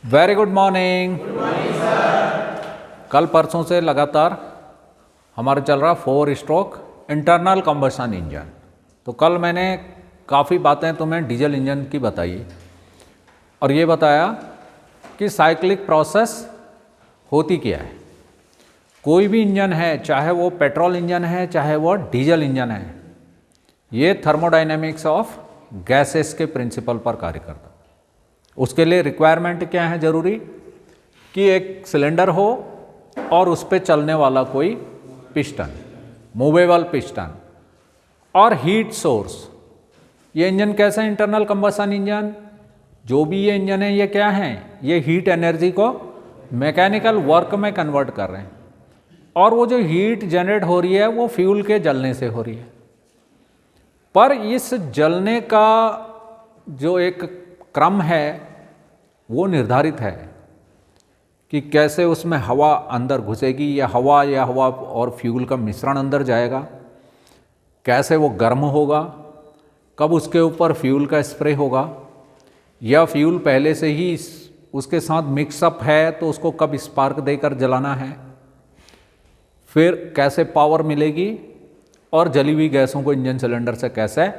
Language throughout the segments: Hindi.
Very good morning. कल परसों से लगातार हमारा चल रहा 4 स्ट्रोक इंटरनल कंबशन इंजन। तो कल मैंने काफ़ी बातें तुम्हें डीजल इंजन की बताई और ये बताया कि साइक्लिक प्रोसेस होती क्या है। कोई भी इंजन है, चाहे वो पेट्रोल इंजन है चाहे वो डीजल इंजन है, ये थर्मोडाइनमिक्स ऑफ गैसेस के प्रिंसिपल पर कार्य करता है। उसके लिए रिक्वायरमेंट क्या है ज़रूरी कि एक सिलेंडर हो और उस पर चलने वाला कोई पिस्टन, मूवेबल पिस्टन और हीट सोर्स। ये इंजन कैसा है? Internal combustion engine. जो भी ये इंजन है ये क्या है? ये हीट एनर्जी को मैकेनिकल वर्क में कन्वर्ट कर रहे हैं और वो जो हीट जनरेट हो रही है वो फ्यूल के जलने से हो रही है। पर इस जलने का जो एक क्रम है वो निर्धारित है कि कैसे उसमें हवा अंदर घुसेगी या हवा और फ्यूल का मिश्रण अंदर जाएगा, कैसे वो गर्म होगा, कब उसके ऊपर फ्यूल का स्प्रे होगा या फ्यूल पहले से ही उसके साथ मिक्सअप है तो उसको कब स्पार्क देकर जलाना है, फिर कैसे पावर मिलेगी और जली हुई गैसों को इंजन सिलेंडर से कैसे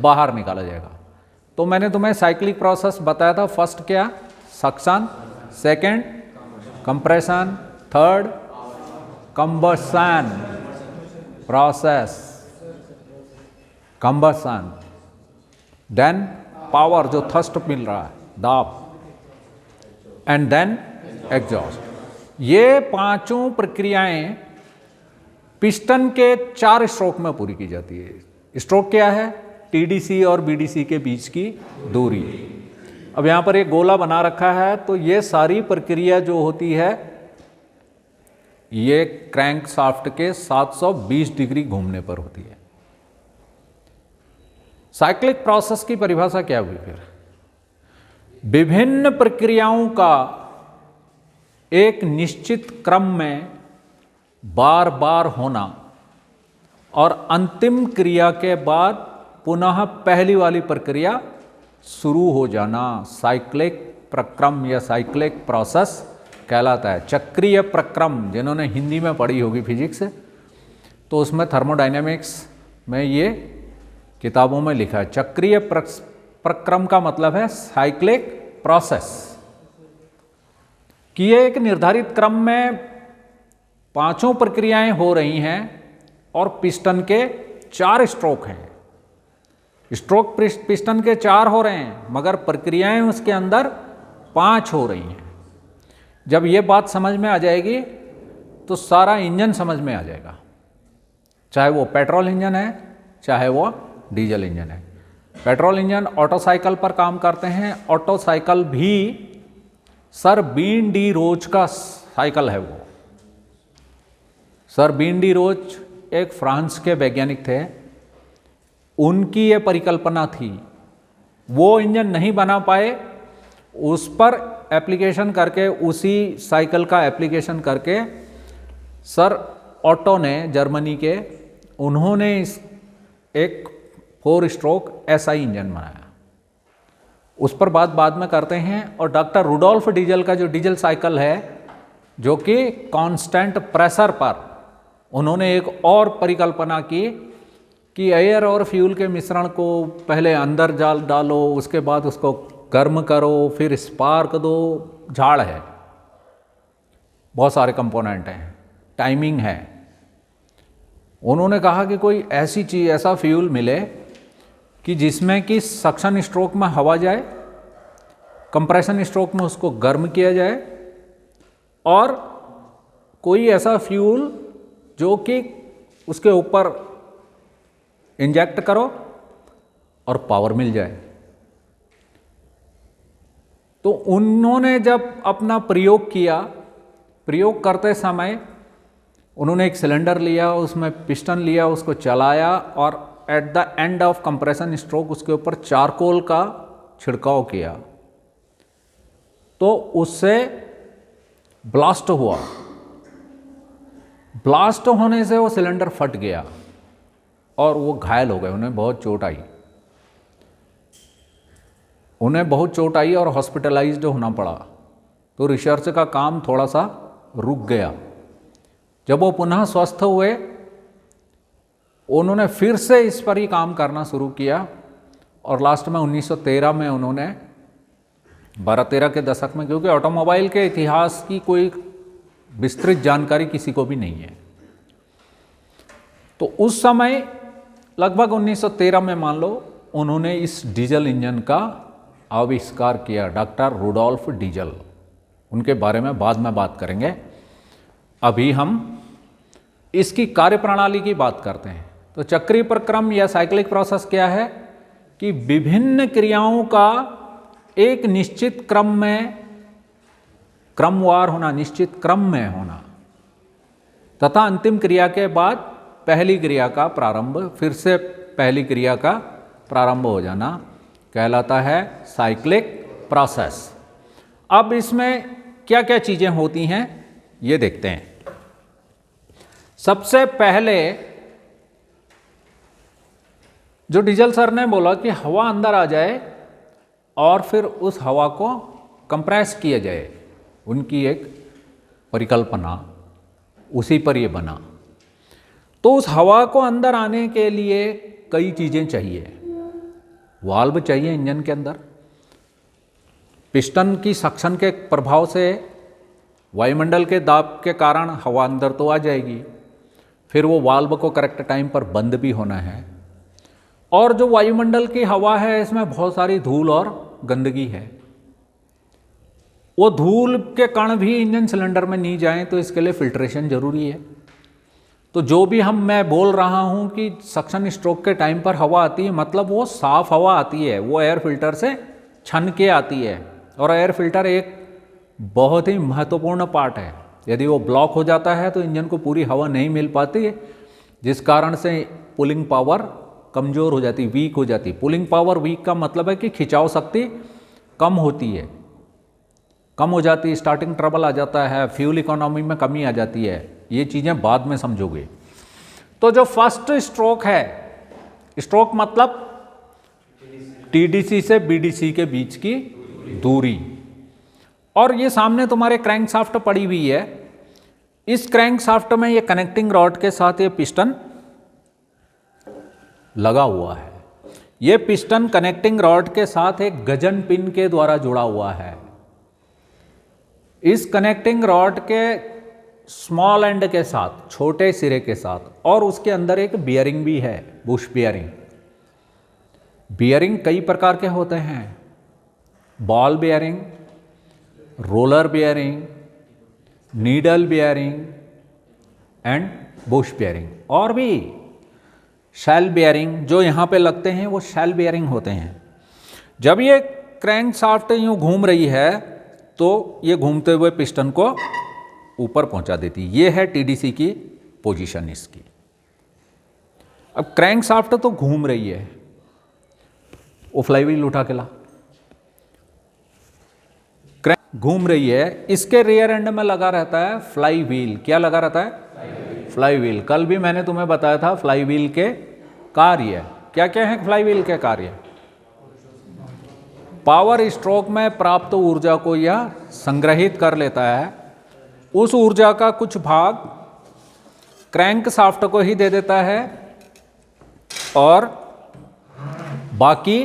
बाहर निकाला जाएगा। तो मैंने तुम्हें साइक्लिक प्रोसेस बताया था। फर्स्ट क्या? Suction, second compression, third combustion process, combustion, then power जो थर्स्ट मिल रहा है, दाब, एंड देन एग्जॉस्ट। ये पांचों प्रक्रियाएं पिस्टन के 4 स्ट्रोक में पूरी की जाती है। स्ट्रोक क्या है? टीडीसी और बीडीसी के बीच की दूरी। अब यहाँ पर एक गोला बना रखा है तो ये सारी प्रक्रिया जो होती है ये क्रैंक शाफ्ट के 720 डिग्री घूमने पर होती है। साइक्लिक प्रोसेस की परिभाषा क्या हुई फिर? विभिन्न प्रक्रियाओं का एक निश्चित क्रम में बार बार होना और अंतिम क्रिया के बाद पुनः पहली वाली प्रक्रिया शुरू हो जाना साइक्लिक प्रक्रम या साइक्लिक प्रोसेस कहलाता है। चक्रीय प्रक्रम जिन्होंने हिंदी में पढ़ी होगी फिजिक्स तो उसमें थर्मोडायनेमिक्स में ये किताबों में लिखा है। चक्रीय प्रक्रम का मतलब है साइक्लिक प्रोसेस कि ये एक निर्धारित क्रम में पांचों प्रक्रियाएं हो रही हैं और पिस्टन के 4 स्ट्रोक हैं। स्ट्रोक पिस्टन के 4 हो रहे हैं मगर प्रक्रियाएं उसके अंदर 5 हो रही हैं। जब ये बात समझ में आ जाएगी तो सारा इंजन समझ में आ जाएगा, चाहे वो पेट्रोल इंजन है चाहे वो डीजल इंजन है। पेट्रोल इंजन ऑटो साइकिल पर काम करते हैं। ऑटो साइकिल भी सर बीन डी रोच का साइकिल है। वो सर बीन डी रोच एक फ्रांस के वैज्ञानिक थे, उनकी ये परिकल्पना थी। वो इंजन नहीं बना पाए, उस पर एप्लीकेशन करके, उसी साइकिल का एप्लीकेशन करके सर ऑटो ने, जर्मनी के, उन्होंने एक 4 स्ट्रोक एसआई इंजन बनाया। उस पर बात बाद में करते हैं। और डॉक्टर रुडोल्फ डीजल का जो डीजल साइकिल है जो कि कांस्टेंट प्रेशर पर, उन्होंने एक और परिकल्पना की कि एयर और फ्यूल के मिश्रण को पहले अंदर डालो, उसके बाद उसको गर्म करो, फिर स्पार्क दो। झाड़ है, बहुत सारे कंपोनेंट हैं, टाइमिंग है। उन्होंने कहा कि कोई ऐसी चीज़, ऐसा फ्यूल मिले कि जिसमें कि सक्शन स्ट्रोक में हवा जाए, कंप्रेशन स्ट्रोक में उसको गर्म किया जाए, और कोई ऐसा फ्यूल जो कि उसके ऊपर इंजेक्ट करो और पावर मिल जाए। तो उन्होंने जब अपना प्रयोग किया, प्रयोग करते समय उन्होंने एक सिलेंडर लिया, उसमें पिस्टन लिया, उसको चलाया और at the end of compression stroke उसके ऊपर चारकोल का छिड़काव किया तो उससे ब्लास्ट हुआ। ब्लास्ट होने से वो सिलेंडर फट गया और वो घायल हो गए, उन्हें बहुत चोट आई। उन्हें बहुत चोट आई और हॉस्पिटलाइज्ड होना पड़ा। तो रिसर्च का काम थोड़ा सा रुक गया। जब वो पुनः स्वस्थ हुए, उन्होंने फिर से इस पर ही काम करना शुरू किया और लास्ट में 1913 में उन्होंने 12-13 के दशक में, क्योंकि ऑटोमोबाइल के इतिहास की कोई विस्तृत जानकारी किसी को भी नहीं है, तो उस समय लगभग 1913 में मान लो उन्होंने इस डीजल इंजन का आविष्कार किया, डॉक्टर रुडोल्फ डीजल। उनके बारे में बाद में बात करेंगे, अभी हम इसकी कार्यप्रणाली की बात करते हैं। तो चक्रीय प्रक्रम या साइक्लिक प्रोसेस क्या है कि विभिन्न क्रियाओं का एक निश्चित क्रम में, क्रमवार होना, निश्चित क्रम में होना तथा अंतिम क्रिया के बाद पहली क्रिया का प्रारंभ, फिर से पहली क्रिया का प्रारंभ हो जाना कहलाता है साइक्लिक प्रोसेस। अब इसमें क्या क्या चीज़ें होती हैं ये देखते हैं। सबसे पहले जो डीजल सर ने बोला कि हवा अंदर आ जाए और फिर उस हवा को कंप्रेस किया जाए, उनकी एक परिकल्पना, उसी पर ये बना। तो उस हवा को अंदर आने के लिए कई चीज़ें चाहिए। वाल्व चाहिए इंजन के अंदर, पिस्टन की सक्शन के प्रभाव से वायुमंडल के दाब के कारण हवा अंदर तो आ जाएगी, फिर वो वाल्व को करेक्ट टाइम पर बंद भी होना है। और जो वायुमंडल की हवा है इसमें बहुत सारी धूल और गंदगी है, वो धूल के कण भी इंजन सिलेंडर में नहीं जाएं, तो इसके लिए फिल्ट्रेशन जरूरी है। तो जो भी मैं बोल रहा हूं कि सक्शन स्ट्रोक के टाइम पर हवा आती है, मतलब वो साफ हवा आती है, वो एयर फिल्टर से छन के आती है। और एयर फिल्टर एक बहुत ही महत्वपूर्ण पार्ट है। यदि वो ब्लॉक हो जाता है तो इंजन को पूरी हवा नहीं मिल पाती है, जिस कारण से पुलिंग पावर कमज़ोर हो जाती, वीक हो जाती। पुलिंग पावर वीक का मतलब है कि खिंचाव शक्ति कम होती है, कम हो जाती, स्टार्टिंग ट्रबल आ जाता है, फ्यूल इकोनॉमी में कमी आ जाती है। ये चीज़ें बाद में समझोगे। तो जो फर्स्ट स्ट्रोक है, स्ट्रोक मतलब टीडीसी से बीडीसी के बीच की दूरी, और ये सामने तुम्हारे क्रैंकशाफ्ट पड़ी हुई है। इस क्रैंकशाफ्ट में ये कनेक्टिंग रॉड के साथ ये पिस्टन लगा हुआ है। ये पिस्टन कनेक्टिंग रॉड के साथ एक गजन पिन के द्वारा जुड़ा हुआ है। इस कनेक्टिंग रॉड के स्मॉल एंड के साथ, छोटे सिरे के साथ, और उसके अंदर एक बियरिंग भी है, बुश बियरिंग। बियरिंग कई प्रकार के होते हैं, ball bearing, roller bearing, needle bearing and Bush bearing, और भी शेल बियरिंग जो यहाँ पे लगते हैं वो शेल बियरिंग होते हैं। जब ये क्रैंक शाफ्ट यूँ घूम रही है तो ये घूमते हुए पिस्टन को ऊपर पहुंचा देती। ये है टीडीसी की पोजीशन इसकी। अब क्रैंक शाफ्ट तो घूम रही है, वो फ्लाई व्हील उठा के ला, क्रैंक घूम रही है, इसके रियर एंड में लगा रहता है फ्लाई व्हील। क्या लगा रहता है? Fly wheel. कल भी मैंने तुम्हें बताया था फ्लाई व्हील के कार्य क्या क्या है। फ्लाई व्हील के कार्य, पावर स्ट्रोक में प्राप्त ऊर्जा को यह संग्रहित कर लेता है, उस ऊर्जा का कुछ भाग क्रैंक शाफ्ट को ही दे देता है और बाकी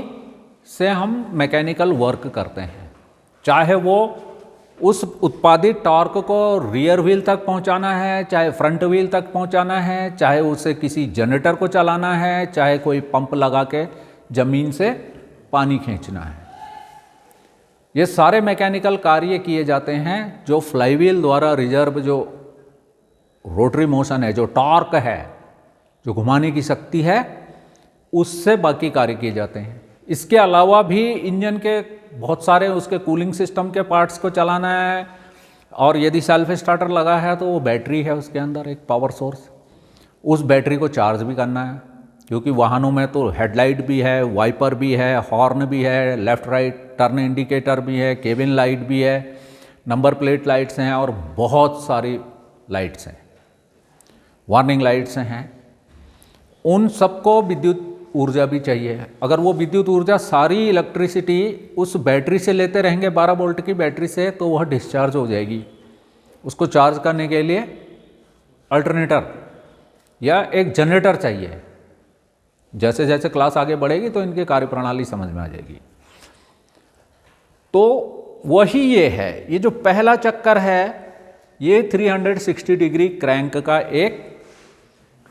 से हम मैकेनिकल वर्क करते हैं। चाहे वो उस उत्पादित टॉर्क को रियर व्हील तक पहुंचाना है, चाहे फ्रंट व्हील तक पहुंचाना है, चाहे उसे किसी जनरेटर को चलाना है, चाहे कोई पंप लगा के ज़मीन से पानी खींचना है। ये सारे मैकेनिकल कार्य किए जाते हैं जो फ्लाईव्हील द्वारा रिजर्व जो रोटरी मोशन है, जो टॉर्क है, जो घुमाने की शक्ति है, उससे बाकी कार्य किए जाते हैं। इसके अलावा भी इंजन के बहुत सारे उसके कूलिंग सिस्टम के पार्ट्स को चलाना है, और यदि सेल्फ स्टार्टर लगा है तो वो बैटरी है उसके अंदर एक पावर सोर्स, उस बैटरी को चार्ज भी करना है, क्योंकि वाहनों में तो हेडलाइट भी है, वाइपर भी है, हॉर्न भी है, लेफ़्ट राइट टर्न इंडिकेटर भी है, केबिन लाइट भी है, नंबर प्लेट लाइट्स हैं और बहुत सारी लाइट्स हैं, वार्निंग लाइट्स हैं। उन सबको विद्युत ऊर्जा भी चाहिए। अगर वो विद्युत ऊर्जा सारी इलेक्ट्रिसिटी उस बैटरी से लेते रहेंगे 12 वोल्ट की बैटरी से, तो वह डिस्चार्ज हो जाएगी। उसको चार्ज करने के लिए अल्टरनेटर या एक जनरेटर चाहिए। जैसे जैसे क्लास आगे बढ़ेगी तो इनकी कार्यप्रणाली समझ में आ जाएगी। तो वही ये है, ये जो पहला चक्कर है ये 360 डिग्री क्रैंक का एक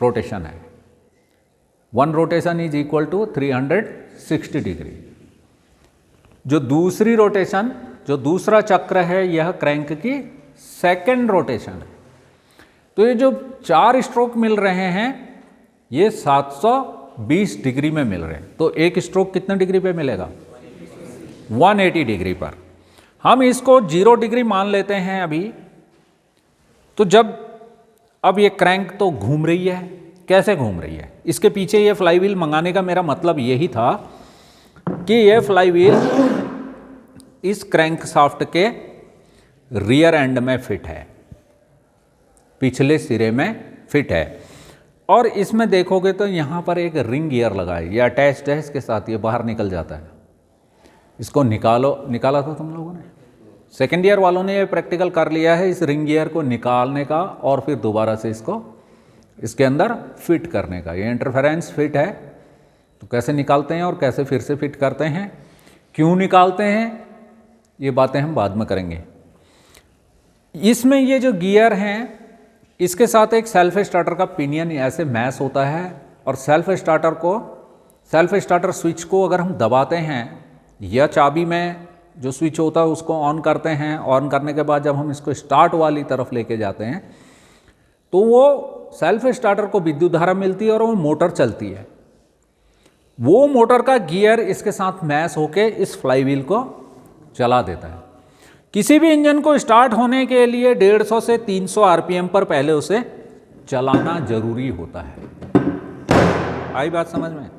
रोटेशन है। 1 rotation is equal to 360 degree. जो दूसरी रोटेशन, जो दूसरा चक्र है, यह क्रैंक की सेकेंड रोटेशन है। तो ये जो 4 स्ट्रोक मिल रहे हैं ये 720 डिग्री में मिल रहे हैं। तो एक स्ट्रोक कितने डिग्री पे मिलेगा? 180 डिग्री पर। हम इसको 0 डिग्री मान लेते हैं अभी। तो जब अब ये क्रैंक तो घूम रही है, कैसे घूम रही है? इसके पीछे ये फ्लाईव्हील मंगाने का मेरा मतलब यही था कि ये फ्लाईव्हील इस क्रैंक शाफ्ट के रियर एंड में फिट है, पिछले सिरे में फिट है। और इसमें देखोगे तो यहाँ पर एक रिंग गियर लगा है, ये अटैच्ड है इसके साथ, ये बाहर निकल जाता है। इसको निकाला था तुम लोगों ने, सेकेंड ईयर वालों ने ये प्रैक्टिकल कर लिया है, इस रिंग गियर को निकालने का और फिर दोबारा से इसको इसके अंदर फिट करने का। ये इंटरफेरेंस फिट है, तो कैसे निकालते हैं और कैसे फिर से फिट करते हैं, क्यों निकालते हैं, ये बातें हम बाद में करेंगे। इसमें ये जो गियर हैं इसके साथ एक सेल्फ स्टार्टर का पिनियन ऐसे मैश होता है, और सेल्फ स्टार्टर स्विच को अगर हम दबाते हैं या चाबी में जो स्विच होता है उसको ऑन करते हैं, ऑन करने के बाद जब हम इसको स्टार्ट वाली तरफ लेके जाते हैं तो वो सेल्फ स्टार्टर को विद्युत धारा मिलती है और वो मोटर चलती है। वो मोटर का गियर इसके साथ मैश होके इस फ्लाईव्हील को चला देता है। किसी भी इंजन को स्टार्ट होने के लिए 150 से 300 आरपीएम पर पहले उसे चलाना जरूरी होता है। आई बात समझ में?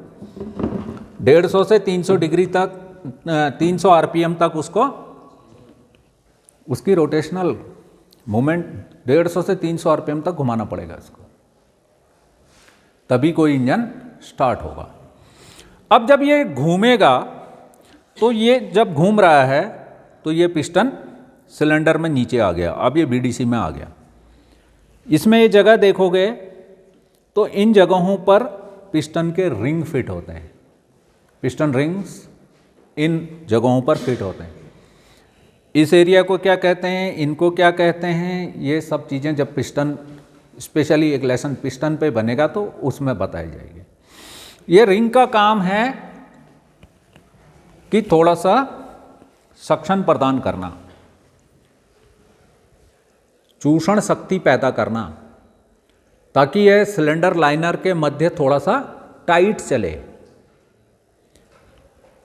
150 से 300 डिग्री तक, 300 आरपीएम तक उसकी रोटेशनल मूवमेंट 150 से 300 आरपीएम तक घुमाना पड़ेगा इसको, तभी कोई इंजन स्टार्ट होगा। अब जब ये घूमेगा तो ये जब घूम रहा है तो ये पिस्टन सिलेंडर में नीचे आ गया, अब ये बीडीसी में आ गया। इसमें ये जगह देखोगे तो इन जगहों पर पिस्टन के रिंग फिट होते हैं, पिस्टन रिंग्स इन जगहों पर फिट होते हैं। इस एरिया को क्या कहते हैं, इनको क्या कहते हैं, ये सब चीज़ें जब पिस्टन, स्पेशली एक लेसन पिस्टन पे बनेगा तो उसमें बताई जाएगी। ये रिंग का काम है कि थोड़ा सा सक्शन प्रदान करना, चूषण शक्ति पैदा करना, ताकि यह सिलेंडर लाइनर के मध्य थोड़ा सा टाइट चले।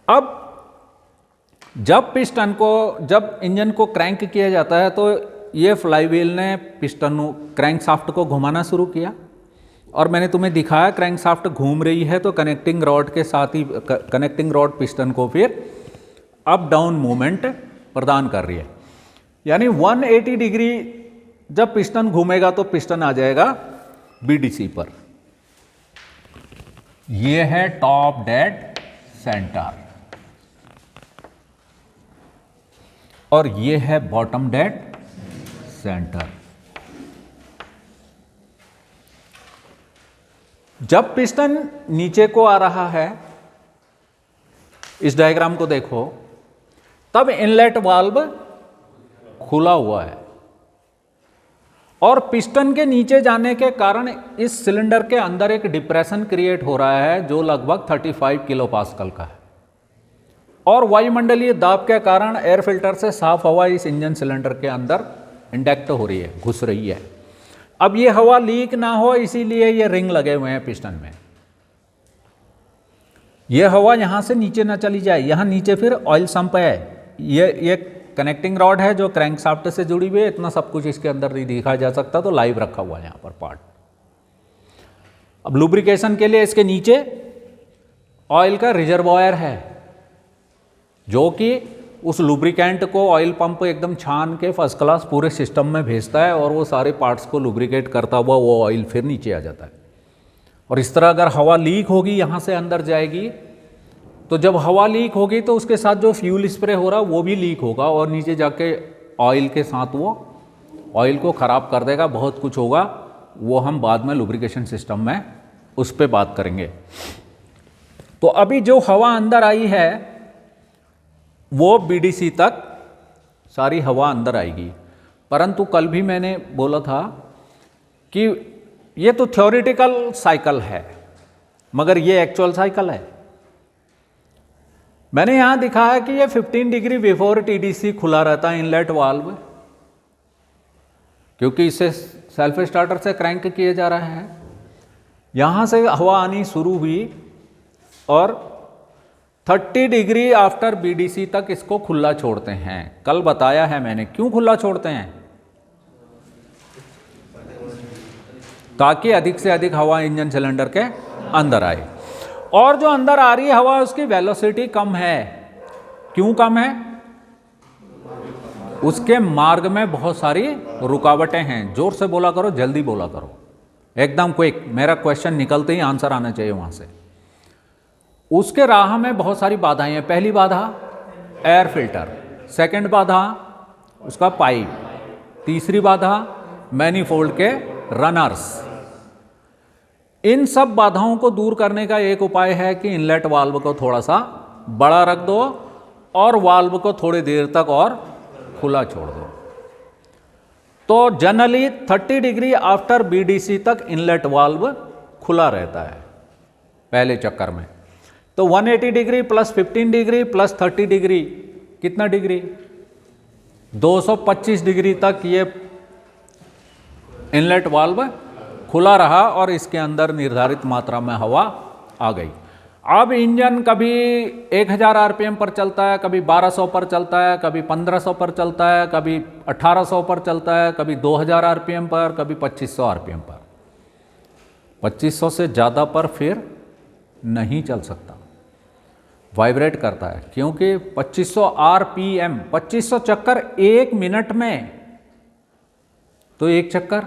अब जब इंजन को क्रैंक किया जाता है तो ये फ्लाईव्हील ने क्रैंक शाफ्ट को घुमाना शुरू किया, और मैंने तुम्हें दिखाया क्रैंक शाफ्ट घूम रही है तो कनेक्टिंग रॉड के साथ ही कनेक्टिंग रॉड पिस्टन को फिर अप डाउन मूवमेंट प्रदान कर रही है। यानी 180 डिग्री जब पिस्टन घूमेगा तो पिस्टन आ जाएगा बीडीसी पर। ये है टॉप डेड सेंटर और ये है बॉटम डेड सेंटर। जब पिस्टन नीचे को आ रहा है, इस डायग्राम को देखो, तब इनलेट वाल्व खुला हुआ है और पिस्टन के नीचे जाने के कारण इस सिलेंडर के अंदर एक डिप्रेशन क्रिएट हो रहा है जो लगभग 35 किलो पास्कल का है, और वायुमंडलीय दाब के कारण एयर फिल्टर से साफ हवा इस इंजन सिलेंडर के अंदर इंडेक्ट हो रही है, घुस रही है। अब ये हवा लीक ना हो इसीलिए ये रिंग लगे हुए हैं पिस्टन में। ये हवा यहां से नीचे ना चली जाए, यहां नीचे फिर ऑयल संप है, ये कनेक्टिंग रॉड है जो क्रैंक शाफ्ट से जुड़ी हुई है। इतना सब कुछ इसके अंदर नहीं दिखा जा सकता तो लाइव रखा हुआ है यहां पर पार्ट। अब लुब्रिकेशन के लिए इसके नीचे ऑयल का रिजर्वॉयर है जो कि उस लुब्रिकेंट को ऑयल पंप एकदम छान के फर्स्ट क्लास पूरे सिस्टम में भेजता है और वो सारे पार्ट्स को लुब्रिकेट करता हुआ वो ऑयल फिर नीचे आ जाता है और इस तरह अगर हवा लीक होगी यहाँ से अंदर जाएगी, तो जब हवा लीक होगी तो उसके साथ जो फ्यूल स्प्रे हो रहा है वो भी लीक होगा और नीचे जाके ऑयल के साथ वो ऑयल को ख़राब कर देगा, बहुत कुछ होगा। वो हम बाद में लुब्रिकेशन सिस्टम में उस पर बात करेंगे। तो अभी जो हवा अंदर आई है वो बीडीसी तक सारी हवा अंदर आएगी, परंतु कल भी मैंने बोला था कि ये तो थ्योरेटिकल साइकिल है मगर ये एक्चुअल साइकिल है। मैंने यहां दिखाया कि ये 15 डिग्री बिफोर टीडीसी खुला रहता है इनलेट वाल्व, क्योंकि इसे सेल्फ स्टार्टर से क्रैंक किया जा रहा है। यहां से हवा आनी शुरू हुई और 30 डिग्री आफ्टर बीडीसी तक इसको खुला छोड़ते हैं। कल बताया है मैंने क्यों खुला छोड़ते हैं, ताकि अधिक से अधिक हवा इंजन सिलेंडर के अंदर आए। और जो अंदर आ रही है हवा उसकी वेलोसिटी कम है। क्यों कम है? उसके मार्ग में बहुत सारी रुकावटें हैं। जोर से बोला करो, जल्दी बोला करो, एकदम क्विक। मेरा क्वेश्चन निकलते ही आंसर आना चाहिए वहां से। उसके राह में बहुत सारी बाधाएं हैं। पहली बाधा एयर फिल्टर, सेकंड बाधा उसका पाइप, तीसरी बाधा मैनीफोल्ड के रनर्स। इन सब बाधाओं को दूर करने का एक उपाय है कि इनलेट वाल्व को थोड़ा सा बड़ा रख दो और वाल्व को थोड़ी देर तक और खुला छोड़ दो। तो जनरली 30 डिग्री आफ्टर बीडीसी तक इनलेट वाल्व खुला रहता है पहले चक्कर में। तो 180 degree plus 15 degree plus 30 degree कितना डिग्री? 225 डिग्री तक ये इनलेट वाल्व खुला रहा और इसके अंदर निर्धारित मात्रा में हवा आ गई। अब इंजन कभी 1000 आरपीएम पर चलता है, कभी 1200 पर चलता है, कभी 1500 पर चलता है, कभी 1800 पर चलता है, कभी 2000 आरपीएम पर, कभी 2500 आरपीएम पर। 2500 से ज़्यादा पर फिर नहीं चल सकता, वाइब्रेट करता है, क्योंकि 2500 आरपीएम 2500 चक्कर 1 मिनट में। तो एक चक्कर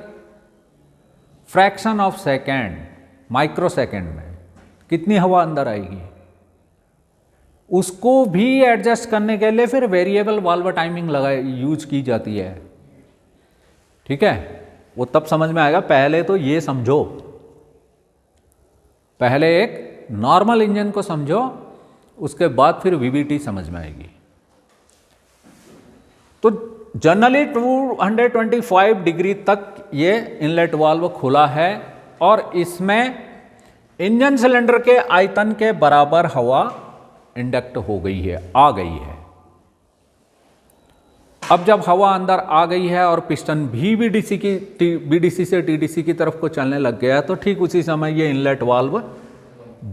fraction of second, micro second में कितनी हवा अंदर आएगी, उसको भी एडजस्ट करने के लिए फिर वेरिएबल वाल्व टाइमिंग यूज की जाती है। ठीक है, वो तब समझ में आएगा। पहले तो ये समझो, पहले एक नॉर्मल इंजन को समझो, उसके बाद फिर वीवीटी समझ में आएगी। तो जनरली 225 डिग्री तक ये इनलेट वाल्व खुला है और इसमें इंजन सिलेंडर के आयतन के बराबर हवा इंडक्ट हो गई है, आ गई है। अब जब हवा अंदर आ गई है और पिस्टन भी बीडीसी से टीडीसी की तरफ को चलने लग गया, तो ठीक उसी समय ये इनलेट वाल्व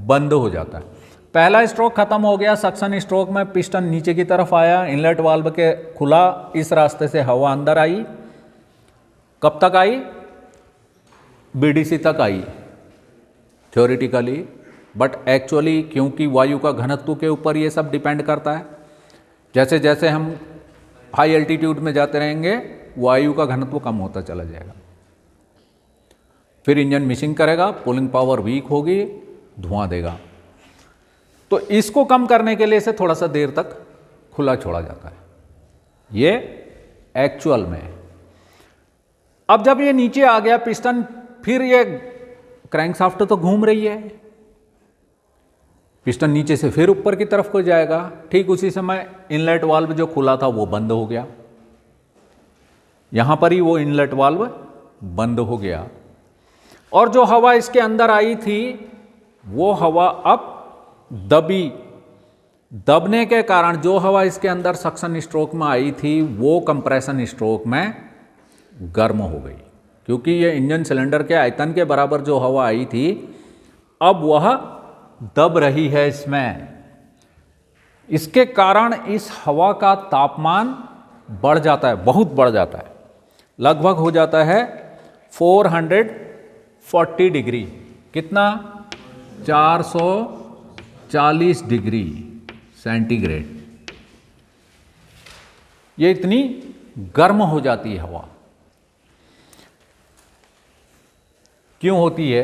बंद हो जाता है। पहला स्ट्रोक खत्म हो गया, सक्शन स्ट्रोक में पिस्टन नीचे की तरफ आया, इनलेट वाल्व के खुला, इस रास्ते से हवा अंदर आई। कब तक आई? बीडीसी तक आई थ्योरेटिकली, बट एक्चुअली क्योंकि वायु का घनत्व के ऊपर ये सब डिपेंड करता है। जैसे जैसे हम हाई एल्टीट्यूड में जाते रहेंगे वायु का घनत्व कम होता चला जाएगा, फिर इंजन मिसिंग करेगा, पुलिंग पावर वीक होगी, धुआं देगा। तो इसको कम करने के लिए इसे थोड़ा सा देर तक खुला छोड़ा जाता है, ये एक्चुअल में। अब जब ये नीचे आ गया पिस्टन, फिर ये क्रैंकशाफ्ट तो घूम रही है, पिस्टन नीचे से फिर ऊपर की तरफ को जाएगा। ठीक उसी समय इनलेट वाल्व जो खुला था वो बंद हो गया, यहां पर ही वो इनलेट वाल्व बंद हो गया और जो हवा इसके अंदर आई थी वो हवा अब दबने के कारण जो हवा इसके अंदर सक्शन स्ट्रोक में आई थी वो कंप्रेशन स्ट्रोक में गर्म हो गई, क्योंकि ये इंजन सिलेंडर के आयतन के बराबर जो हवा आई थी अब वह दब रही है इसमें। इसके कारण इस हवा का तापमान बढ़ जाता है, बहुत बढ़ जाता है, लगभग हो जाता है 440 डिग्री। कितना? 440 डिग्री सेंटीग्रेड। ये इतनी गर्म हो जाती है हवा। क्यों होती है?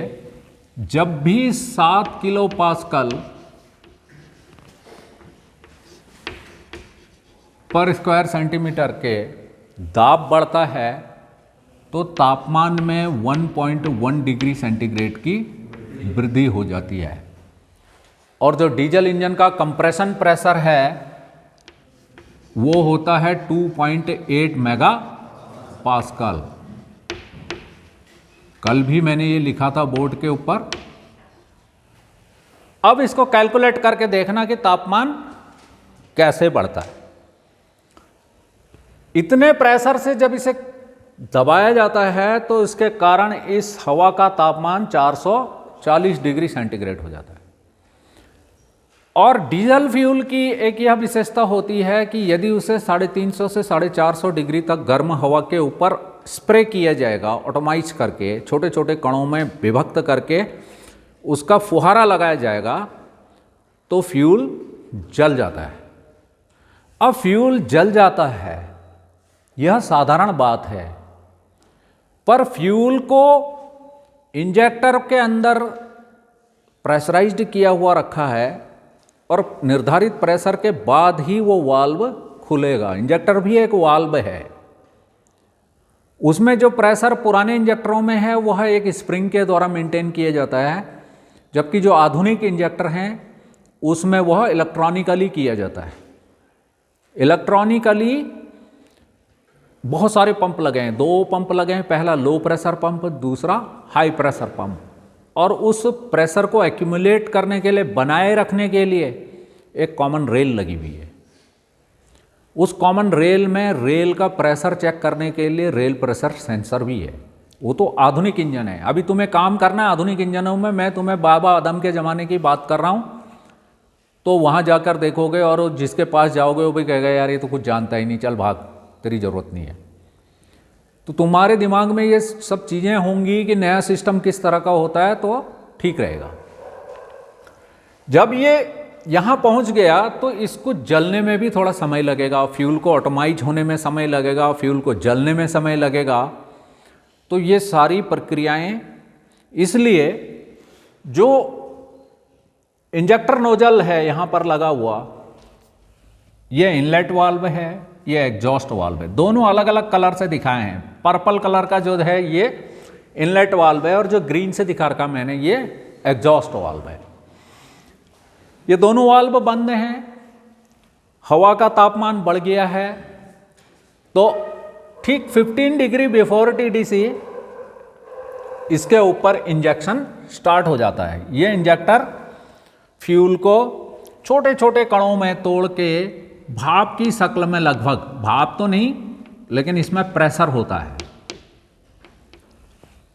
जब भी 7 किलो पास्कल पर स्क्वायर सेंटीमीटर के दाब बढ़ता है तो तापमान में 1.1 डिग्री सेंटीग्रेड की वृद्धि हो जाती है। और जो डीजल इंजन का कंप्रेशन प्रेशर है वो होता है 2.8 मेगा पास्कल। कल भी मैंने ये लिखा था बोर्ड के ऊपर। अब इसको कैलकुलेट करके देखना कि तापमान कैसे बढ़ता है। इतने प्रेशर से जब इसे दबाया जाता है तो इसके कारण इस हवा का तापमान 440 डिग्री सेंटीग्रेड हो जाता है। और डीजल फ्यूल की एक यह विशेषता होती है कि यदि उसे 350 से 450 डिग्री तक गर्म हवा के ऊपर स्प्रे किया जाएगा, ऑटोमाइज करके छोटे छोटे कणों में विभक्त करके उसका फुहारा लगाया जाएगा तो फ्यूल जल जाता है। अब फ्यूल जल जाता है यह साधारण बात है, पर फ्यूल को इंजेक्टर के अंदर प्रेशराइज्ड किया हुआ रखा है और निर्धारित प्रेशर के बाद ही वो वाल्व खुलेगा। इंजेक्टर भी एक वाल्व है। उसमें जो प्रेशर पुराने इंजेक्टरों में है वह एक स्प्रिंग के द्वारा मेंटेन किया जाता है, जबकि जो आधुनिक इंजेक्टर हैं उसमें वह इलेक्ट्रॉनिकली किया जाता है। इलेक्ट्रॉनिकली बहुत सारे पंप लगे हैं, 2 पंप लगे हैं, पहला लो प्रेशर पंप, दूसरा हाई प्रेशर पंप। और उस प्रेशर को एक्यूमुलेट करने के लिए, बनाए रखने के लिए एक कॉमन रेल लगी हुई है। उस कॉमन रेल में रेल का प्रेशर चेक करने के लिए रेल प्रेशर सेंसर भी है। वो तो आधुनिक इंजन है। अभी तुम्हें काम करना है आधुनिक इंजनों में। मैं तुम्हें बाबा आदम के ज़माने की बात कर रहा हूँ, तो वहाँ जाकर देखोगे और जिसके पास जाओगे वो भी कहेगा यार ये तो कुछ जानता ही नहीं, चल भाग, तेरी ज़रूरत नहीं है। तो तुम्हारे दिमाग में ये सब चीज़ें होंगी कि नया सिस्टम किस तरह का होता है, तो ठीक रहेगा। जब ये यहाँ पहुँच गया तो इसको जलने में भी थोड़ा समय लगेगा, फ्यूल को ऑटोमाइज होने में समय लगेगा, फ्यूल को जलने में समय लगेगा। तो ये सारी प्रक्रियाएं, इसलिए जो इंजेक्टर नोजल है यहाँ पर लगा हुआ, ये इनलेट वाल्व है, ये एग्जॉस्ट वाल्व है। दोनों अलग अलग कलर से दिखाए हैं। पर्पल कलर का जो है ये इनलेट वाल्व है और जो ग्रीन से दिखा रखा मैंने ये एग्जॉस्ट वाल्व है। ये दोनों वाल्व बंद हैं। हवा का तापमान बढ़ गया है तो ठीक 15 डिग्री बिफोर TDC इसके ऊपर इंजेक्शन स्टार्ट हो जाता है। ये इंजेक्टर फ्यूल को छोटे छोटे कणों में तोड़ के भाप की शक्ल में, लगभग भाप तो नहीं लेकिन इसमें प्रेशर होता है।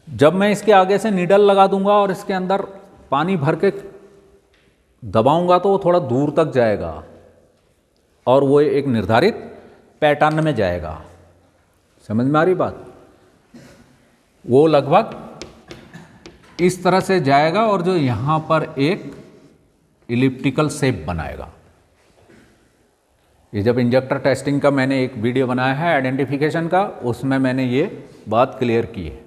जब मैं इसके आगे से नीडल लगा दूंगा और इसके अंदर पानी भर के दबाऊंगा तो वो थोड़ा दूर तक जाएगा और वो एक निर्धारित पैटर्न में जाएगा। समझ में आ रही बात? वो लगभग इस तरह से जाएगा और जो यहाँ पर एक इलिप्टिकल शेप बनाएगा। ये जब इंजेक्टर टेस्टिंग का मैंने एक वीडियो बनाया है आइडेंटिफिकेशन का, उसमें मैंने ये बात क्लियर की है।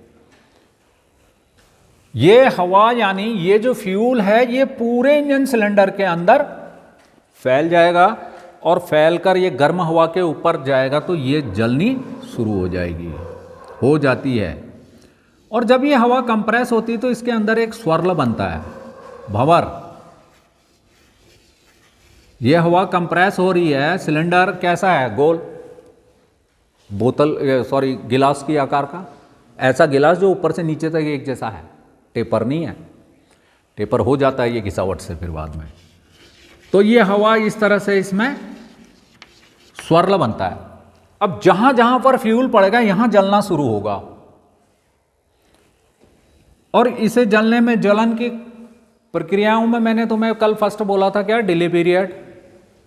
ये हवा यानी ये जो फ्यूल है ये पूरे इंजन सिलेंडर के अंदर फैल जाएगा और फैलकर ये गर्म हवा के ऊपर जाएगा तो ये जलनी शुरू हो जाएगी, हो जाती है। और जब ये हवा कंप्रेस होती है तो इसके अंदर एक स्वरल बनता है, भंवर। ये हवा कंप्रेस हो रही है, सिलेंडर कैसा है? गोल, बोतल सॉरी गिलास की आकार का, ऐसा गिलास जो ऊपर से नीचे तक एक जैसा है, टेपर नहीं है। टेपर हो जाता है ये घिसावट से फिर बाद में। तो ये हवा इस तरह से इसमें स्वरल बनता है। अब जहां जहां पर फ्यूल पड़ेगा यहां जलना शुरू होगा और इसे जलने में, जलन की प्रक्रियाओं में मैंने तुम्हें कल फर्स्ट बोला था क्या? डिले पीरियड,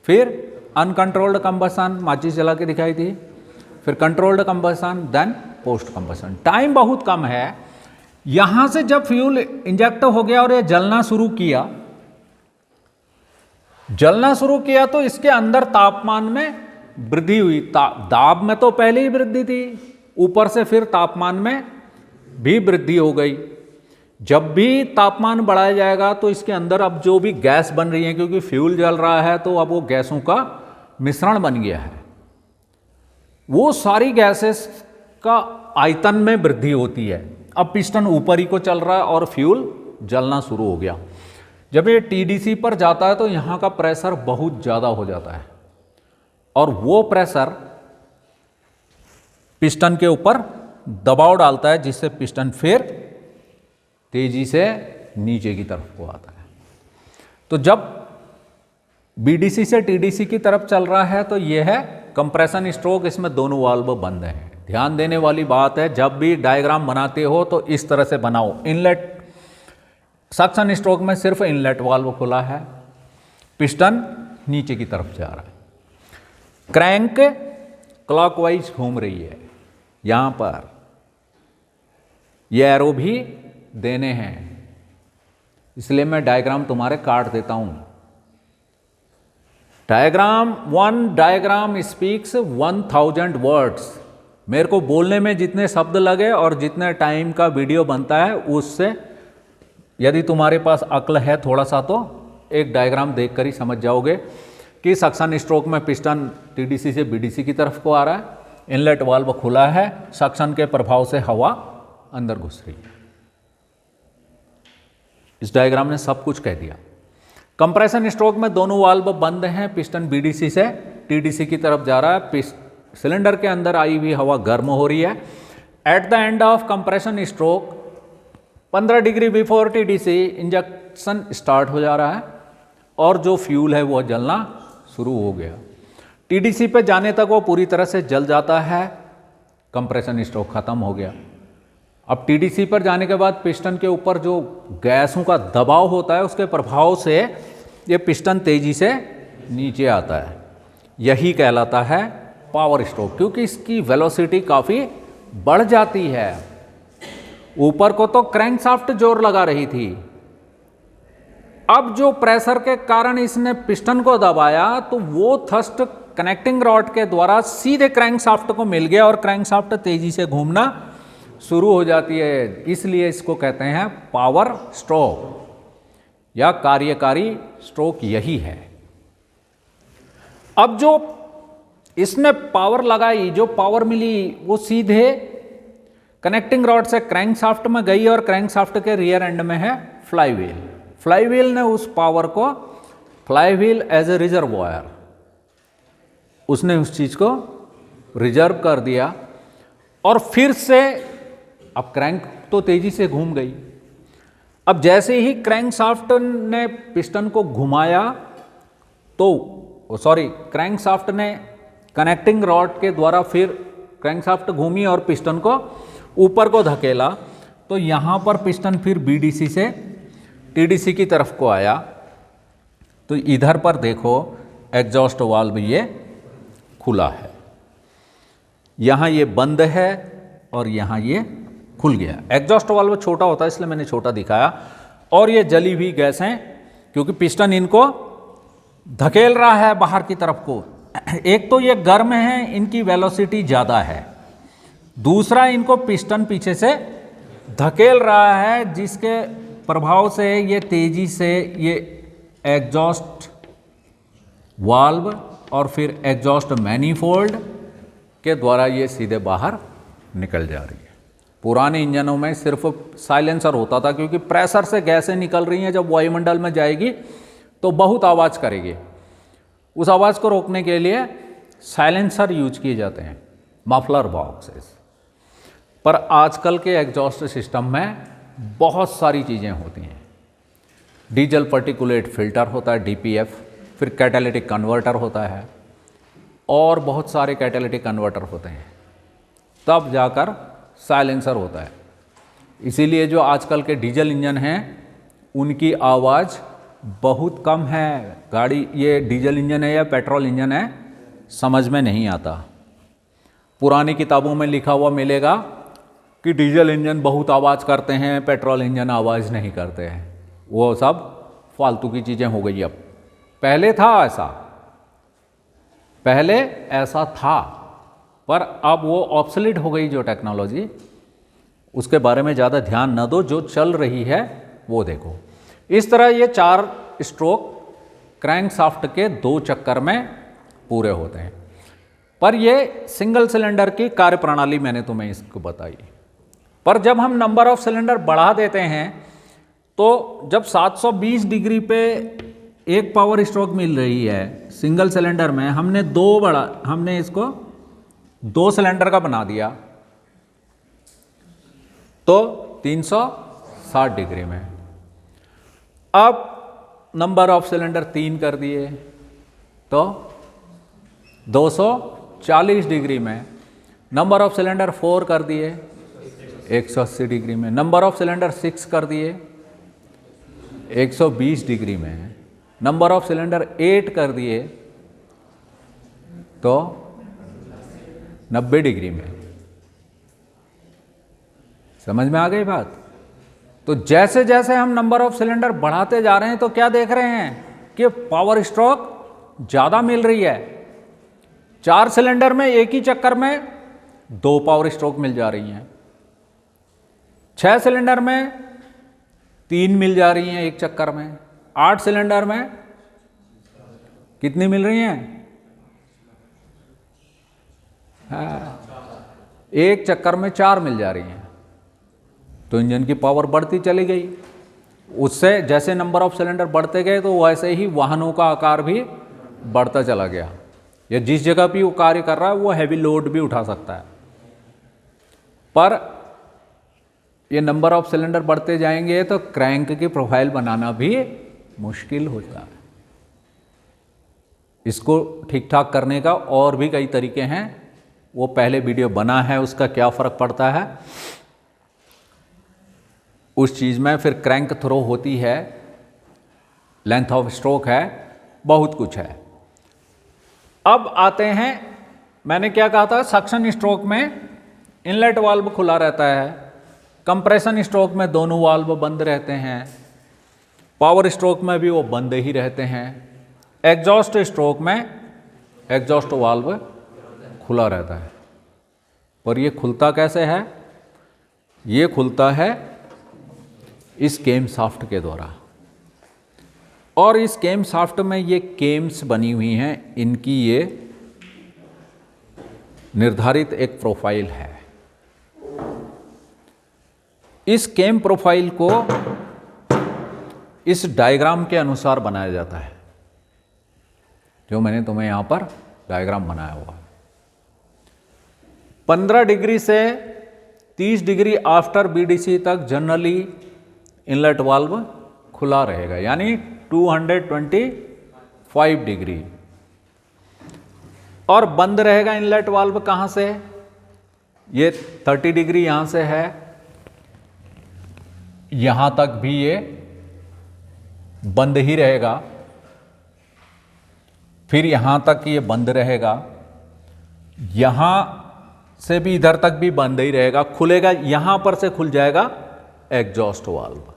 फिर अनकंट्रोल्ड कंबसन, माचिस जला के दिखाई थी, फिर controlled combustion, then post combustion. Time बहुत कम है। यहां से जब फ्यूल इंजेक्ट हो गया और ये जलना शुरू किया, तो इसके अंदर तापमान में वृद्धि हुई। दाब में तो पहले ही वृद्धि थी, ऊपर से फिर तापमान में भी वृद्धि हो गई। जब भी तापमान बढ़ाया जाएगा तो इसके अंदर अब जो भी गैस बन रही है, क्योंकि फ्यूल जल रहा है तो अब वो गैसों का मिश्रण बन गया है, वो सारी गैसेस का आयतन में वृद्धि होती है। अब पिस्टन ऊपर ही को चल रहा है और फ्यूल जलना शुरू हो गया। जब ये टीडीसी पर जाता है तो यहाँ का प्रेशर बहुत ज़्यादा हो जाता है और वो प्रेशर पिस्टन के ऊपर दबाव डालता है, जिससे पिस्टन फिर तेजी से नीचे की तरफ को आता है। तो जब बीडीसी से टीडीसी की तरफ चल रहा है तो यह है कंप्रेशन स्ट्रोक, इसमें दोनों वाल्व बंद हैं। ध्यान देने वाली बात है, जब भी डायग्राम बनाते हो तो इस तरह से बनाओ। इनलेट सक्शन स्ट्रोक में सिर्फ इनलेट वाल्व खुला है, पिस्टन नीचे की तरफ जा रहा है, क्रैंक क्लॉकवाइज घूम रही है। यहां पर ये एरो भी देने हैं, इसलिए मैं डायग्राम तुम्हारे काट देता हूं। One diagram speaks 1000 words. मेरे को बोलने में जितने शब्द लगे और जितने टाइम का वीडियो बनता है, उससे यदि तुम्हारे पास अक्ल है थोड़ा सा तो एक डायग्राम देखकर ही समझ जाओगे कि सक्शन स्ट्रोक में पिस्टन टीडीसी से बीडीसी की तरफ को आ रहा है, इनलेट वाल्व खुला है, सक्शन के प्रभाव से हवा अंदर घुस रही है। इस डायग्राम ने सब कुछ कह दिया। कंप्रेशन स्ट्रोक में दोनों वाल्व बंद हैं, पिस्टन बीडीसी से टीडीसी की तरफ जा रहा है, सिलेंडर के अंदर आई हुई हवा गर्म हो रही है। At the end of compression stroke 15 degree before TDC injection start हो जा रहा है और जो फ्यूल है वो जलना शुरू हो गया। टीडीसी पे जाने तक वो पूरी तरह से जल जाता है, कंप्रेशन स्ट्रोक खत्म हो गया। अब टीडीसी पर जाने के बाद पिस्टन के ऊपर जो गैसों का दबाव होता है, उसके प्रभाव से ये पिस्टन तेजी से नीचे आता है। यही कहलाता है पावर स्ट्रोक, क्योंकि इसकी वेलोसिटी काफ़ी बढ़ जाती है। ऊपर को तो क्रैंकशाफ्ट जोर लगा रही थी, अब जो प्रेशर के कारण इसने पिस्टन को दबाया तो वो थ्रस्ट कनेक्टिंग रॉड के द्वारा सीधे क्रैंकशाफ्ट को मिल गया और क्रैंकशाफ्ट तेजी से घूमना शुरू हो जाती है। इसलिए इसको कहते हैं पावर स्ट्रोक या कार्यकारी स्ट्रोक, यही है। अब जो इसने पावर लगाई, जो पावर मिली, वो सीधे कनेक्टिंग रॉड से क्रैंकशाफ्ट में गई और क्रैंकशाफ्ट के रियर एंड में है फ्लाईव्हील। फ्लाईव्हील ने उस पावर को, फ्लाईव्हील एज ए रिजर्वॉयर, उसने उस चीज को रिजर्व कर दिया और फिर से अब क्रैंक तो तेजी से घूम गई। अब जैसे ही क्रैंकशाफ्ट ने पिस्टन को घुमाया तो क्रैंकशाफ्ट ने कनेक्टिंग रॉड के द्वारा फिर क्रैंकशाफ्ट घूमी और पिस्टन को ऊपर को धकेला, तो यहाँ पर पिस्टन फिर बीडीसी से टीडीसी की तरफ को आया। तो इधर पर देखो एग्जॉस्ट वाल्व ये खुला है, यहाँ ये बंद है और यहाँ ये खुल गया। एग्जॉस्ट वाल्व छोटा होता है इसलिए मैंने छोटा दिखाया। और ये जली हुई गैस हैं, क्योंकि पिस्टन इनको धकेल रहा है बाहर की तरफ को। एक तो ये गर्म है, इनकी वेलोसिटी ज़्यादा है, दूसरा इनको पिस्टन पीछे से धकेल रहा है, जिसके प्रभाव से ये तेजी से ये एग्जॉस्ट वाल्व और फिर एग्जॉस्ट मैनीफोल्ड के द्वारा ये सीधे बाहर निकल जा रही है। पुराने इंजनों में सिर्फ साइलेंसर होता था, क्योंकि प्रेशर से गैसें निकल रही हैं, जब वायुमंडल में जाएगी तो बहुत आवाज़ करेगी। उस आवाज़ को रोकने के लिए साइलेंसर यूज किए जाते हैं, मफलर बॉक्सेस। पर आजकल के एग्जॉस्ट सिस्टम में बहुत सारी चीज़ें होती हैं। डीजल पार्टिकुलेट फिल्टर होता है, डीपीएफ, फिर कैटालिटिक कन्वर्टर होता है और बहुत सारे कैटालिटिक कन्वर्टर होते हैं, तब जाकर साइलेंसर होता है। इसीलिए जो आजकल के डीजल इंजन हैं उनकी आवाज़ बहुत कम है। गाड़ी ये डीजल इंजन है या पेट्रोल इंजन है समझ में नहीं आता। पुरानी किताबों में लिखा हुआ मिलेगा कि डीजल इंजन बहुत आवाज़ करते हैं, पेट्रोल इंजन आवाज़ नहीं करते हैं। वो सब फालतू की चीज़ें हो गई। अब पहले था ऐसा, पहले ऐसा था, पर अब वो ऑब्सोलीट हो गई जो टेक्नोलॉजी, उसके बारे में ज़्यादा ध्यान न दो, जो चल रही है वो देखो। इस तरह ये 4 स्ट्रोक क्रैंक शाफ्ट के 2 चक्कर में पूरे होते हैं। पर ये सिंगल सिलेंडर की कार्यप्रणाली मैंने तुम्हें इसको बताई। पर जब हम नंबर ऑफ सिलेंडर बढ़ा देते हैं तो जब 720 डिग्री पे एक पावर स्ट्रोक मिल रही है सिंगल सिलेंडर में, हमने इसको 2 सिलेंडर का बना दिया तो 360 डिग्री में। अब नंबर ऑफ सिलेंडर 3 कर दिए तो 240 डिग्री में। नंबर ऑफ सिलेंडर 4 कर दिए 180 डिग्री में। नंबर ऑफ सिलेंडर 6 कर दिए 120 डिग्री में। नंबर ऑफ सिलेंडर 8 कर दिए तो 90 डिग्री में। समझ में आ गई बात? तो जैसे जैसे हम नंबर ऑफ सिलेंडर बढ़ाते जा रहे हैं तो क्या देख रहे हैं कि पावर स्ट्रोक ज़्यादा मिल रही है। 4 सिलेंडर में एक ही चक्कर में 2 पावर स्ट्रोक मिल जा रही हैं। 6 सिलेंडर में 3 मिल जा रही हैं एक चक्कर में। 8 सिलेंडर में कितनी मिल रही हैं? एक चक्कर में 4 मिल जा रही हैं। तो इंजन की पावर बढ़ती चली गई। उससे जैसे नंबर ऑफ सिलेंडर बढ़ते गए तो वैसे ही वाहनों का आकार भी बढ़ता चला गया। या जिस जगह भी वो कार्य कर रहा है वो हैवी लोड भी उठा सकता है। पर ये नंबर ऑफ सिलेंडर बढ़ते जाएंगे तो क्रैंक की प्रोफाइल बनाना भी मुश्किल होता है। इसको ठीक ठाक करने का और भी कई तरीके हैं, वो पहले वीडियो बना है, उसका क्या फ़र्क पड़ता है उस चीज़ में। फिर क्रैंक थ्रो होती है, लेंथ ऑफ स्ट्रोक है, बहुत कुछ है। अब आते हैं, मैंने क्या कहा था, सक्शन स्ट्रोक में इनलेट वाल्व खुला रहता है, कंप्रेशन स्ट्रोक में दोनों वाल्व बंद रहते हैं, पावर स्ट्रोक में भी वो बंद ही रहते हैं, एग्जॉस्ट स्ट्रोक में एग्जॉस्ट वाल्व खुला रहता है। पर ये खुलता कैसे है? ये खुलता है इस केम शाफ्ट के द्वारा। और इस केम शाफ्ट में ये केम्स बनी हुई हैं, इनकी ये निर्धारित एक प्रोफाइल है। इस केम प्रोफाइल को इस डायग्राम के अनुसार बनाया जाता है, जो मैंने तुम्हें यहां पर डायग्राम बनाया हुआ है। 15 डिग्री से 30 डिग्री आफ्टर बीडीसी तक जनरली इनलेट वाल्व खुला रहेगा, यानी 225 डिग्री। और बंद रहेगा इनलेट वाल्व कहां से? ये 30 डिग्री यहां से है, यहां तक भी ये बंद ही रहेगा, फिर यहां तक ये बंद रहेगा, यहां से भी इधर तक भी बंद ही रहेगा। खुलेगा, यहां पर से खुल जाएगा एग्जॉस्ट वाल्व।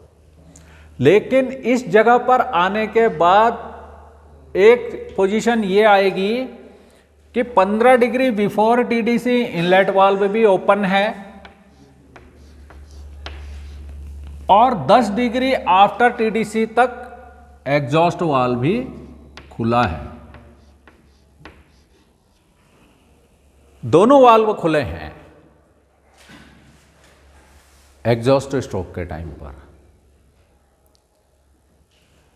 लेकिन इस जगह पर आने के बाद एक पोजीशन ये आएगी कि 15 degree before TDC inlet valve भी ओपन है और 10 डिग्री आफ्टर टीडीसी तक एग्जॉस्ट वाल्व भी खुला है। दोनों वाल्व खुले हैं एग्जॉस्ट स्ट्रोक के टाइम पर।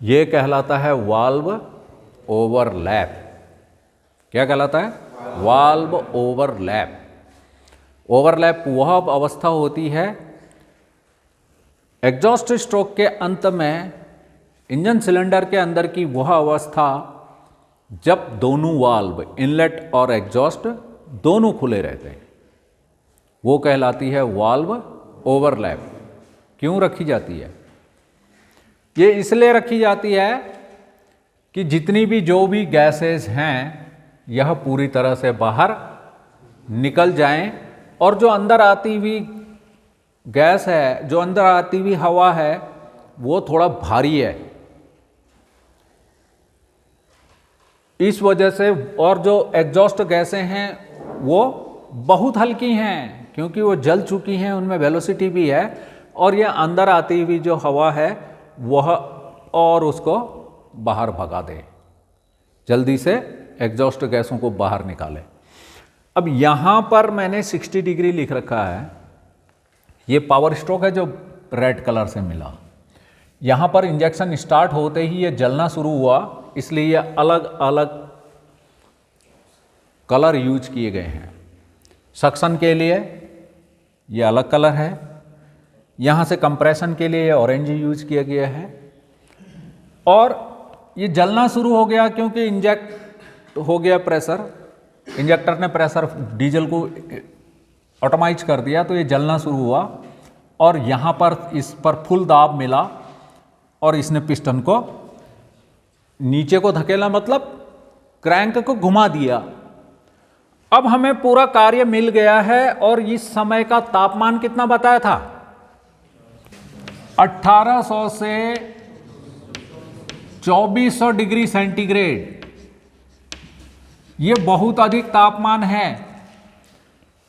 यह कहलाता है वाल्व ओवरलैप। क्या कहलाता है? Valve overlap. ओवरलैप वह अवस्था होती है एग्जॉस्ट स्ट्रोक के अंत में, इंजन सिलेंडर के अंदर की वह अवस्था जब दोनों वाल्व इनलेट और एग्जॉस्ट दोनों खुले रहते हैं, वो कहलाती है वाल्व ओवरलैप। क्यों रखी जाती है? ये इसलिए रखी जाती है कि जितनी भी जो भी गैसेस हैं यह पूरी तरह से बाहर निकल जाएं और जो अंदर आती हुई गैस है, जो अंदर आती हुई हवा है, वो थोड़ा भारी है इस वजह से, और जो एग्जॉस्ट गैसें हैं वो बहुत हल्की हैं क्योंकि वो जल चुकी हैं, उनमें वेलोसिटी भी है, और ये अंदर आती हुई जो हवा है वह और उसको बाहर भगा दे, जल्दी से एग्जॉस्ट गैसों को बाहर निकाले। अब यहाँ पर मैंने 60 डिग्री लिख रखा है, ये पावर स्ट्रोक है जो रेड कलर से मिला। यहाँ पर इंजेक्शन स्टार्ट होते ही ये जलना शुरू हुआ, इसलिए ये अलग अलग कलर यूज किए गए हैं। सक्शन के लिए ये अलग कलर है, यहाँ से कंप्रेशन के लिए ये ऑरेंज यूज किया गया है, और ये जलना शुरू हो गया क्योंकि इंजेक्ट हो गया प्रेशर, इंजेक्टर ने प्रेशर डीजल को ऑटोमाइज कर दिया, तो ये जलना शुरू हुआ और यहाँ पर इस पर फुल दाब मिला और इसने पिस्टन को नीचे को धकेला, मतलब क्रैंक को घुमा दिया। अब हमें पूरा कार्य मिल गया है, और इस समय का तापमान कितना बताया था? 1800 से 2400 डिग्री सेंटीग्रेड। ये बहुत अधिक तापमान है।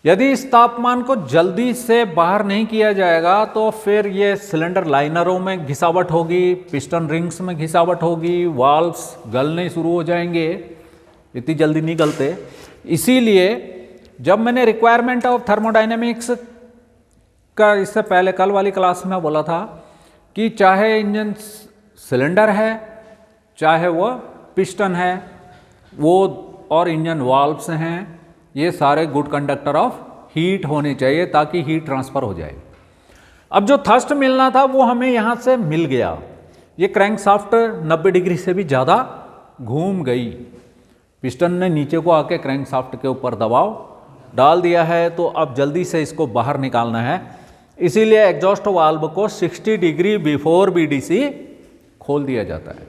यदि इस तापमान को जल्दी से बाहर नहीं किया जाएगा तो फिर ये सिलेंडर लाइनरों में घिसावट होगी, पिस्टन रिंग्स में घिसावट होगी, वाल्व्स गलने शुरू हो जाएंगे, इतनी जल्दी नहीं गलते। इसीलिए जब मैंने रिक्वायरमेंट ऑफ थर्मोडायनेमिक्स का इससे पहले कल वाली क्लास में बोला था कि चाहे इंजन सिलेंडर है, चाहे वो पिस्टन है, वो और इंजन वाल्व्स हैं, ये सारे गुड कंडक्टर ऑफ हीट होने चाहिए ताकि हीट ट्रांसफर हो जाए। अब जो थर्स्ट मिलना था वो हमें यहाँ से मिल गया। ये क्रैंकशाफ्ट 90 डिग्री से भी ज़्यादा घूम गई, पिस्टन ने नीचे को आके क्रैंकशाफ्ट के ऊपर दबाव डाल दिया है, तो अब जल्दी से इसको बाहर निकालना है। इसीलिए एग्जॉस्ट वाल्व को 60 डिग्री बिफोर बीडीसी खोल दिया जाता है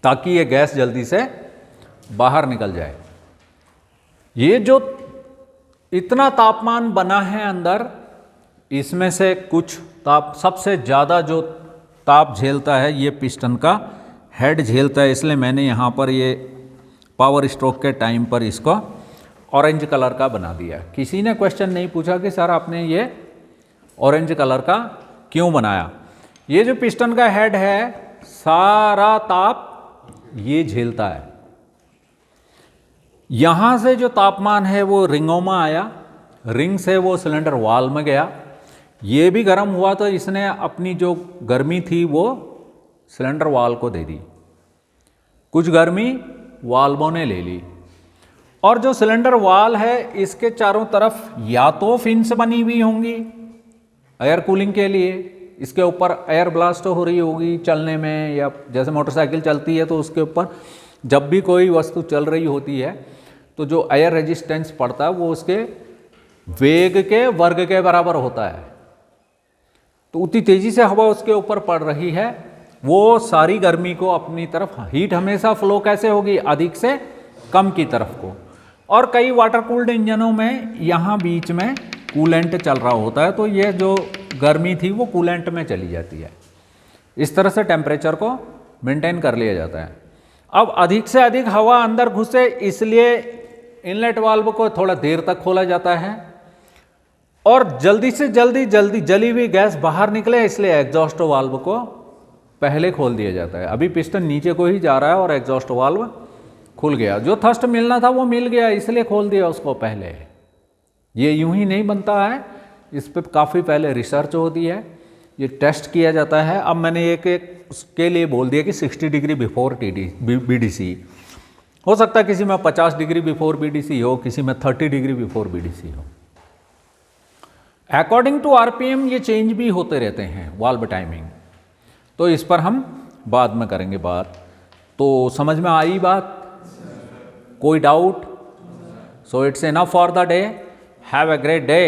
ताकि ये गैस जल्दी से बाहर निकल जाए। ये जो इतना तापमान बना है अंदर, इसमें से कुछ सबसे ज़्यादा जो ताप झेलता है ये पिस्टन का हेड झेलता है, इसलिए मैंने यहाँ पर ये पावर स्ट्रोक के टाइम पर इसको ऑरेंज कलर का बना दिया। किसी ने क्वेश्चन नहीं पूछा कि सर आपने ये ऑरेंज कलर का क्यों बनाया। ये जो पिस्टन का हेड है सारा ताप ये झेलता है। यहाँ से जो तापमान है वो रिंगों में आया, रिंग से वो सिलेंडर वाल्व में गया, ये भी गर्म हुआ तो इसने अपनी जो गर्मी थी वो सिलेंडर वाल्व को दे दी, कुछ गर्मी वाल्वों ने ले ली। और जो सिलेंडर वाल्व है इसके चारों तरफ या तो फिन्स बनी हुई होंगी एयर कूलिंग के लिए, इसके ऊपर एयर ब्लास्ट हो रही होगी चलने में, या जैसे मोटरसाइकिल चलती है तो उसके ऊपर जब भी कोई वस्तु चल रही होती है तो जो एयर रेजिस्टेंस पड़ता है वो उसके वेग के वर्ग के बराबर होता है। तो उतनी तेजी से हवा उसके ऊपर पड़ रही है, वो सारी गर्मी को अपनी तरफ, हीट हमेशा फ्लो कैसे होगी, अधिक से कम की तरफ को। और कई वाटर कूल्ड इंजनों में यहाँ बीच में कूलेंट चल रहा होता है, तो ये जो गर्मी थी वो कूलेंट में चली जाती है। इस तरह से टेम्परेचर को मेंटेन कर लिया जाता है। अब अधिक से अधिक हवा अंदर घुसे इसलिए इनलेट वाल्व को थोड़ा देर तक खोला जाता है, और जल्दी से जल्दी जली हुई गैस बाहर निकले इसलिए एग्जॉस्ट वाल्व को पहले खोल दिया जाता है। अभी पिस्टन नीचे को ही जा रहा है और एग्जॉस्ट वाल्व खुल गया, जो थर्स्ट मिलना था वो मिल गया इसलिए खोल दिया उसको पहले। ये यूं ही नहीं बनता है, इस पर काफ़ी पहले रिसर्च होती है, ये टेस्ट किया जाता है। अब मैंने एक उसके लिए बोल दिया कि 60 डिग्री बिफोर बीडीसी, हो सकता है किसी में 50 डिग्री बिफोर बीडीसी हो, किसी में 30 डिग्री बिफोर बीडीसी हो। अकॉर्डिंग टू आरपीएम ये चेंज भी होते रहते हैं वाल्व टाइमिंग, तो इस पर हम बाद में करेंगे बात। तो समझ में आई बात? कोई doubt? So it's enough for the day. Have a great day.